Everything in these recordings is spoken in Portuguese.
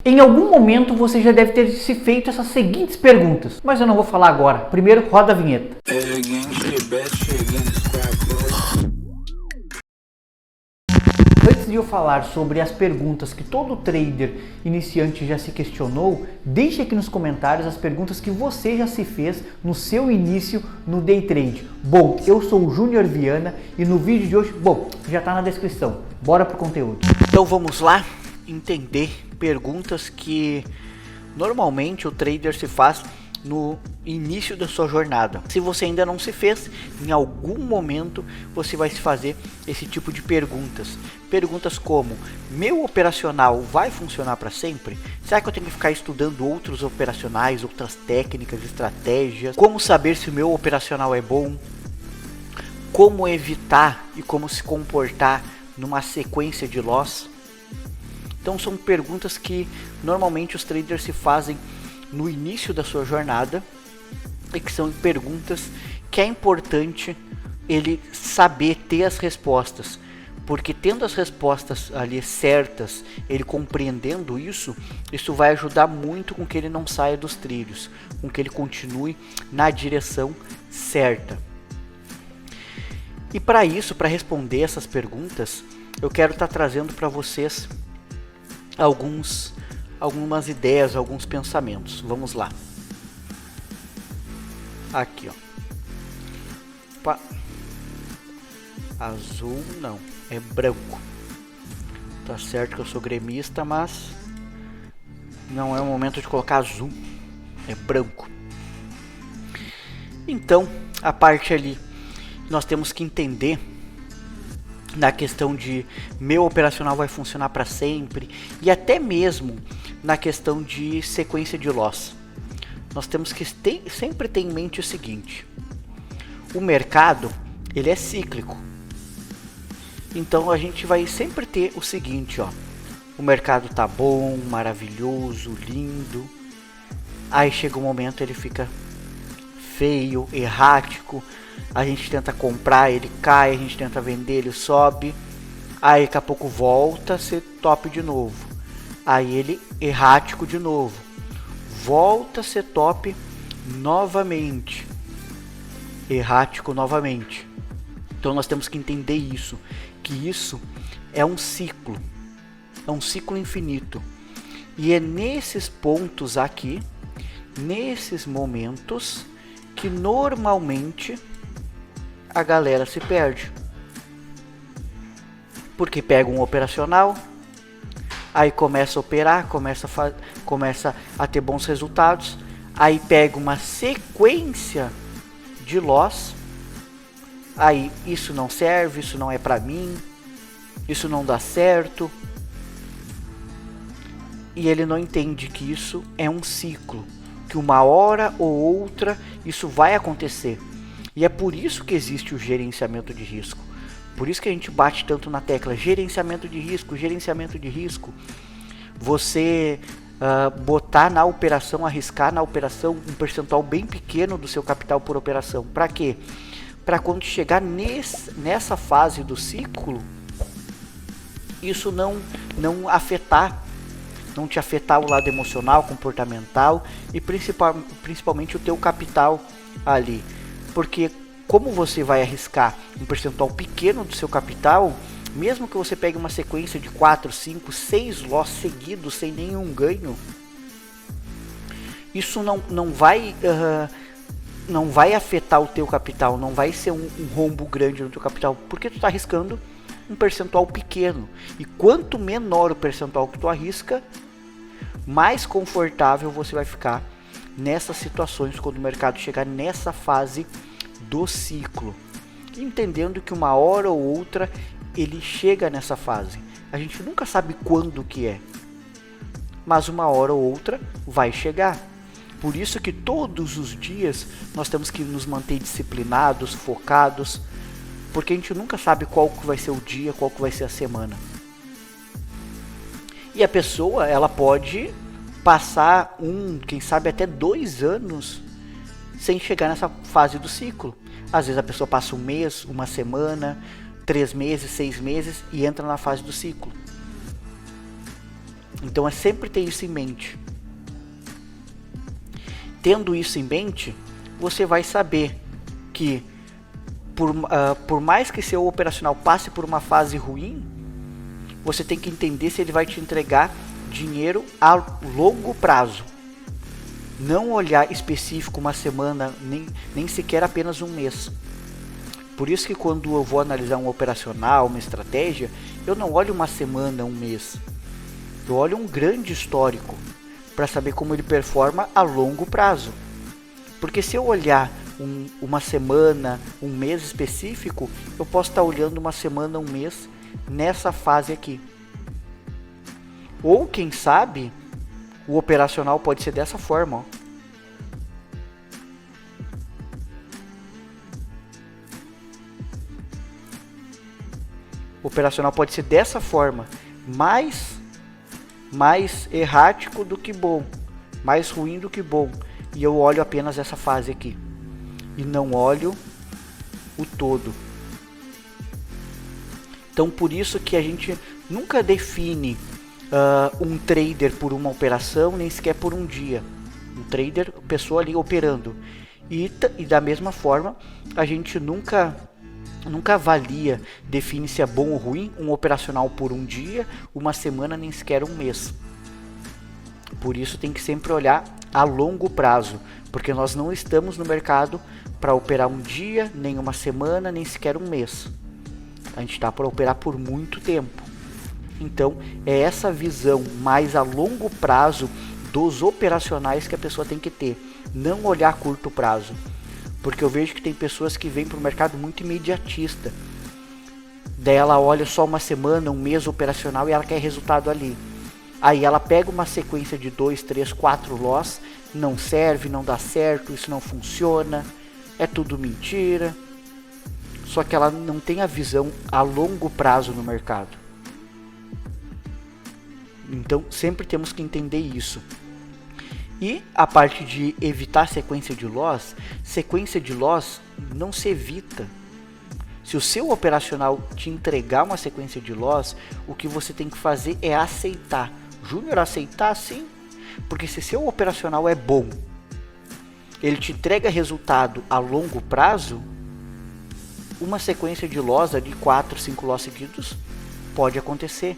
Em algum momento você já deve ter se feito essas seguintes perguntas, mas eu não vou falar agora. Primeiro, roda a vinheta. Antes de eu falar sobre as perguntas que todo trader iniciante já se questionou, deixe aqui nos comentários as perguntas que você já se fez no seu início no day trade. Bom, eu sou o Júnior Viana e no vídeo de hoje, já está na descrição. Bora pro conteúdo. Então vamos lá entender perguntas que normalmente o trader se faz no início da sua jornada. Se você ainda não se fez, em algum momento você vai se fazer esse tipo de perguntas. Perguntas como: meu operacional vai funcionar para sempre? Será que eu tenho que ficar estudando outros operacionais, outras técnicas, estratégias? Como saber se o meu operacional é bom? Como evitar e como se comportar numa sequência de loss? Então são perguntas que normalmente os traders se fazem no início da sua jornada e que são perguntas que é importante ele saber ter as respostas, porque tendo as respostas ali certas, ele compreendendo isso vai ajudar muito com que ele não saia dos trilhos, com que ele continue na direção certa. E para isso, para responder essas perguntas, eu quero estar trazendo para vocês algumas ideias, alguns pensamentos. Vamos lá. Aqui, ó. Azul não, é branco. Tá certo que eu sou gremista, mas não é o momento de colocar azul. É branco. Então, a parte ali, nós temos que entender na questão de meu operacional vai funcionar para sempre e até mesmo na questão de sequência de loss. Nós temos que sempre ter em mente o seguinte: o mercado ele é cíclico, então a gente vai sempre ter o seguinte, ó, o mercado tá bom, maravilhoso, lindo, aí chega um momento ele fica feio, errático, a gente tenta comprar, ele cai, a gente tenta vender, ele sobe, aí daqui a pouco volta a ser top de novo, aí ele errático de novo, volta a ser top novamente, errático novamente. Então nós temos que entender isso, que isso é um ciclo infinito, e é nesses pontos aqui, nesses momentos, que normalmente a galera se perde, porque pega um operacional, aí começa a operar, começa a ter bons resultados, aí pega uma sequência de loss, aí isso não serve, isso não é para mim, isso não dá certo, e ele não entende que isso é um ciclo, que uma hora ou outra isso vai acontecer. E é por isso que existe o gerenciamento de risco. Por isso que a gente bate tanto na tecla gerenciamento de risco, gerenciamento de risco. Você botar na operação, arriscar na operação um percentual bem pequeno do seu capital por operação. Para quê? Para quando chegar nessa fase do ciclo, isso não te afetar o lado emocional, comportamental e principalmente o teu capital ali. Porque como você vai arriscar um percentual pequeno do seu capital, mesmo que você pegue uma sequência de 4, 5, 6 loss seguidos sem nenhum ganho, isso não vai afetar o teu capital, não vai ser um rombo grande no teu capital, porque tu está arriscando um percentual pequeno. E quanto menor o percentual que tu arrisca, mais confortável você vai ficar nessas situações quando o mercado chegar nessa fase do ciclo, entendendo que uma hora ou outra ele chega nessa fase. A gente nunca sabe quando que é, mas uma hora ou outra vai chegar. Por isso que todos os dias nós temos que nos manter disciplinados, focados, porque a gente nunca sabe qual que vai ser o dia, qual que vai ser a semana. E a pessoa, ela pode passar quem sabe até 2 anos sem chegar nessa fase do ciclo. Às vezes a pessoa passa um mês, uma semana, 3 meses, 6 meses e entra na fase do ciclo. Então é sempre ter isso em mente. Tendo isso em mente, você vai saber que por mais que seu operacional passe por uma fase ruim, você tem que entender se ele vai te entregar dinheiro a longo prazo. Não olhar específico uma semana, nem sequer apenas um mês. Por isso que quando eu vou analisar um operacional, uma estratégia, eu não olho uma semana, um mês. Eu olho um grande histórico para saber como ele performa a longo prazo. Porque se eu olhar uma semana, um mês específico, eu posso estar olhando uma semana, um mês nessa fase aqui. Ou quem sabe, o operacional pode ser dessa forma, ó. O operacional pode ser dessa forma, mais errático do que bom, mais ruim do que bom. E eu olho apenas essa fase aqui e não olho o todo. Então por isso que a gente nunca define um trader por uma operação, nem sequer por um dia. Um trader, pessoa ali operando. E da mesma forma, a gente nunca avalia, define se é bom ou ruim um operacional por um dia, uma semana, nem sequer um mês. Por isso tem que sempre olhar a longo prazo, porque nós não estamos no mercado para operar um dia, nem uma semana, nem sequer um mês. A gente está para operar por muito tempo. Então é essa visão mais a longo prazo dos operacionais que a pessoa tem que ter, não olhar a curto prazo. Porque eu vejo que tem pessoas que vêm para o mercado muito imediatista. Daí ela olha só uma semana, um mês operacional e ela quer resultado ali. Aí ela pega uma sequência de 2, 3, 4 loss, não serve, não dá certo, isso não funciona, é tudo mentira. Só que ela não tem a visão a longo prazo no mercado. Então sempre temos que entender isso. E a parte de evitar sequência de loss não se evita. Se o seu operacional te entregar uma sequência de loss, o que você tem que fazer é aceitar. Júnior, aceitar sim, porque se seu operacional é bom, ele te entrega resultado a longo prazo, uma sequência de loss de 4, 5 loss seguidos pode acontecer.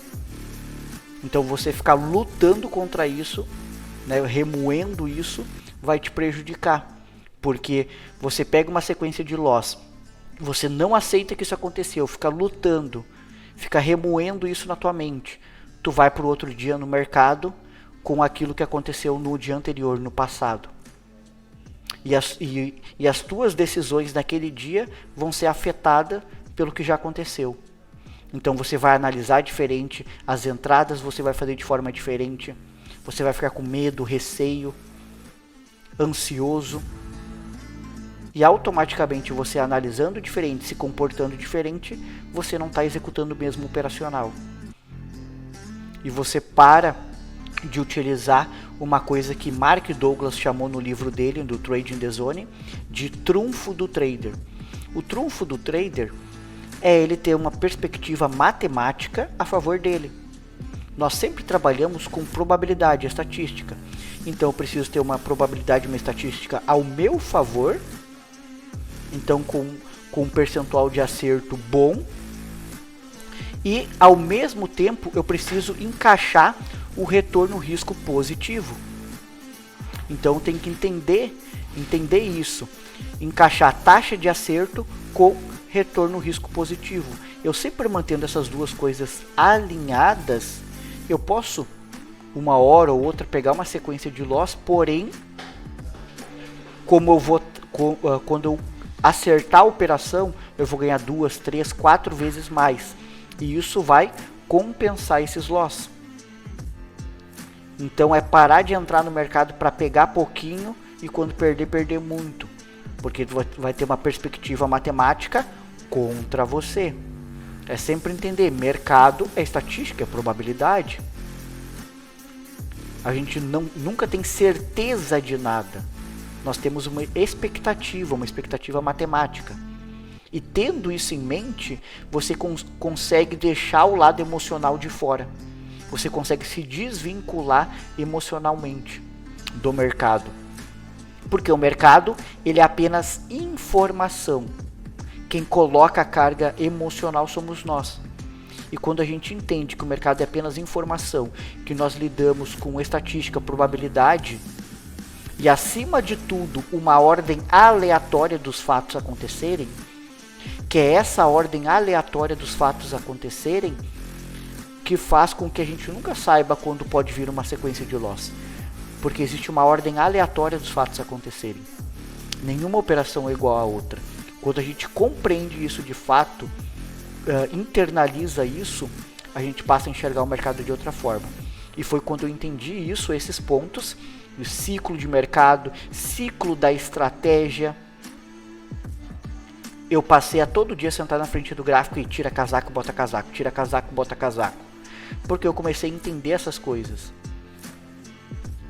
Então você ficar lutando contra isso, né, remoendo isso, vai te prejudicar, porque você pega uma sequência de loss, você não aceita que isso aconteceu, fica lutando, fica remoendo isso na tua mente, tu vai para o outro dia no mercado com aquilo que aconteceu no dia anterior, no passado, e as tuas decisões naquele dia vão ser afetadas pelo que já aconteceu. Então você vai analisar diferente, as entradas você vai fazer de forma diferente, você vai ficar com medo, receio, ansioso. E automaticamente você analisando diferente, se comportando diferente, você não está executando o mesmo operacional. E você para de utilizar uma coisa que Mark Douglas chamou no livro dele, do Trading the Zone, de trunfo do trader. O trunfo do trader é ele ter uma perspectiva matemática a favor dele. Nós sempre trabalhamos com probabilidade, estatística. Então eu preciso ter uma probabilidade, uma estatística ao meu favor. Então com um percentual de acerto bom. E ao mesmo tempo eu preciso encaixar o retorno risco positivo. Então tem que entender isso. Encaixar a taxa de acerto com retorno risco positivo. Eu sempre mantendo essas duas coisas alinhadas, eu posso uma hora ou outra pegar uma sequência de loss, porém quando eu acertar a operação, eu vou ganhar 2, 3, 4 vezes mais. E isso vai compensar esses loss. Então é parar de entrar no mercado para pegar pouquinho e quando perder muito. Porque vai ter uma perspectiva matemática contra você. É sempre entender, mercado é estatística, é probabilidade. A gente nunca tem certeza de nada. Nós temos uma expectativa matemática. E tendo isso em mente, você consegue deixar o lado emocional de fora. você consegue se desvincular emocionalmente do mercado. Porque o mercado, ele é apenas informação. Quem coloca a carga emocional somos nós. E quando a gente entende que o mercado é apenas informação, que nós lidamos com estatística, probabilidade, e acima de tudo, uma ordem aleatória dos fatos acontecerem, que é essa ordem aleatória dos fatos acontecerem que faz com que a gente nunca saiba quando pode vir uma sequência de loss. Porque existe uma ordem aleatória dos fatos acontecerem. Nenhuma operação é igual à outra. Quando a gente compreende isso de fato, internaliza isso, a gente passa a enxergar o mercado de outra forma. E foi quando eu entendi isso, esses pontos, o ciclo de mercado, ciclo da estratégia. Eu passei a todo dia sentar na frente do gráfico e tira casaco, bota casaco, tira casaco, bota casaco. Porque eu comecei a entender essas coisas.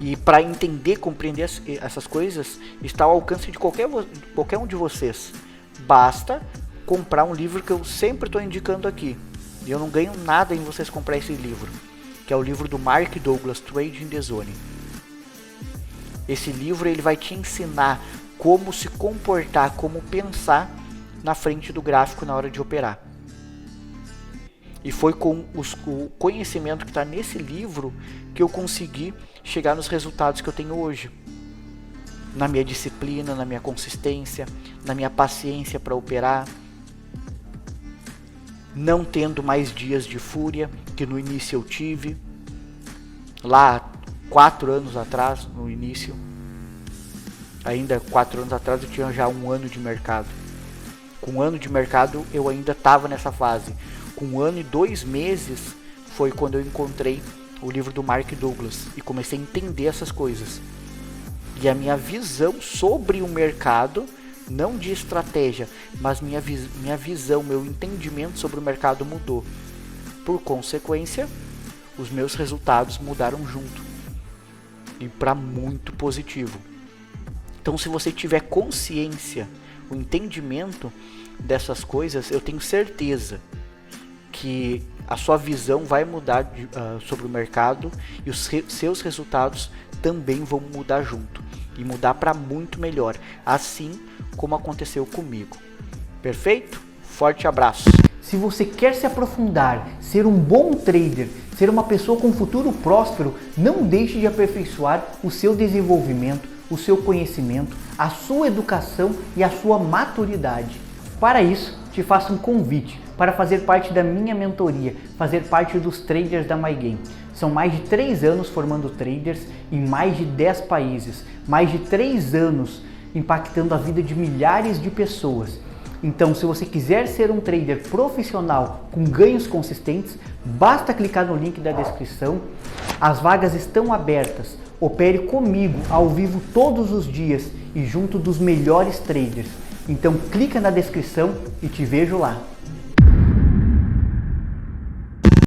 E para entender, compreender essas coisas, está ao alcance de qualquer um de vocês. Basta comprar um livro que eu sempre estou indicando aqui. E eu não ganho nada em vocês comprar esse livro. Que é o livro do Mark Douglas, Trade in the Zone. Esse livro ele vai te ensinar como se comportar, como pensar na frente do gráfico na hora de operar. E foi com o conhecimento que está nesse livro que eu consegui chegar nos resultados que eu tenho hoje. Na minha disciplina, na minha consistência, na minha paciência para operar. Não tendo mais dias de fúria, que no início eu tive. Lá 4 anos atrás, no início. Ainda 4 anos atrás eu tinha já 1 ano de mercado. Com 1 ano de mercado eu ainda estava nessa fase. Com 1 ano e 2 meses foi quando eu encontrei o livro do Mark Douglas e comecei a entender essas coisas. E a minha visão sobre o mercado, não de estratégia, mas minha visão, meu entendimento sobre o mercado mudou. Por consequência, os meus resultados mudaram junto. E para muito positivo. Então, se você tiver consciência, o entendimento dessas coisas, eu tenho certeza que a sua visão vai mudar sobre o mercado e os seus resultados também vão mudar junto. E mudar para muito melhor, assim como aconteceu comigo. Perfeito? Forte abraço! Se você quer se aprofundar, ser um bom trader, ser uma pessoa com futuro próspero, não deixe de aperfeiçoar o seu desenvolvimento, o seu conhecimento, a sua educação e a sua maturidade. Para isso, te faço um convite para fazer parte da minha mentoria, fazer parte dos traders da MyGame. São mais de 3 anos formando traders em mais de 10 países, mais de 3 anos impactando a vida de milhares de pessoas. Então, se você quiser ser um trader profissional com ganhos consistentes, basta clicar no link da descrição. As vagas estão abertas. Opere comigo ao vivo todos os dias e junto dos melhores traders. Então, clica na descrição e te vejo lá.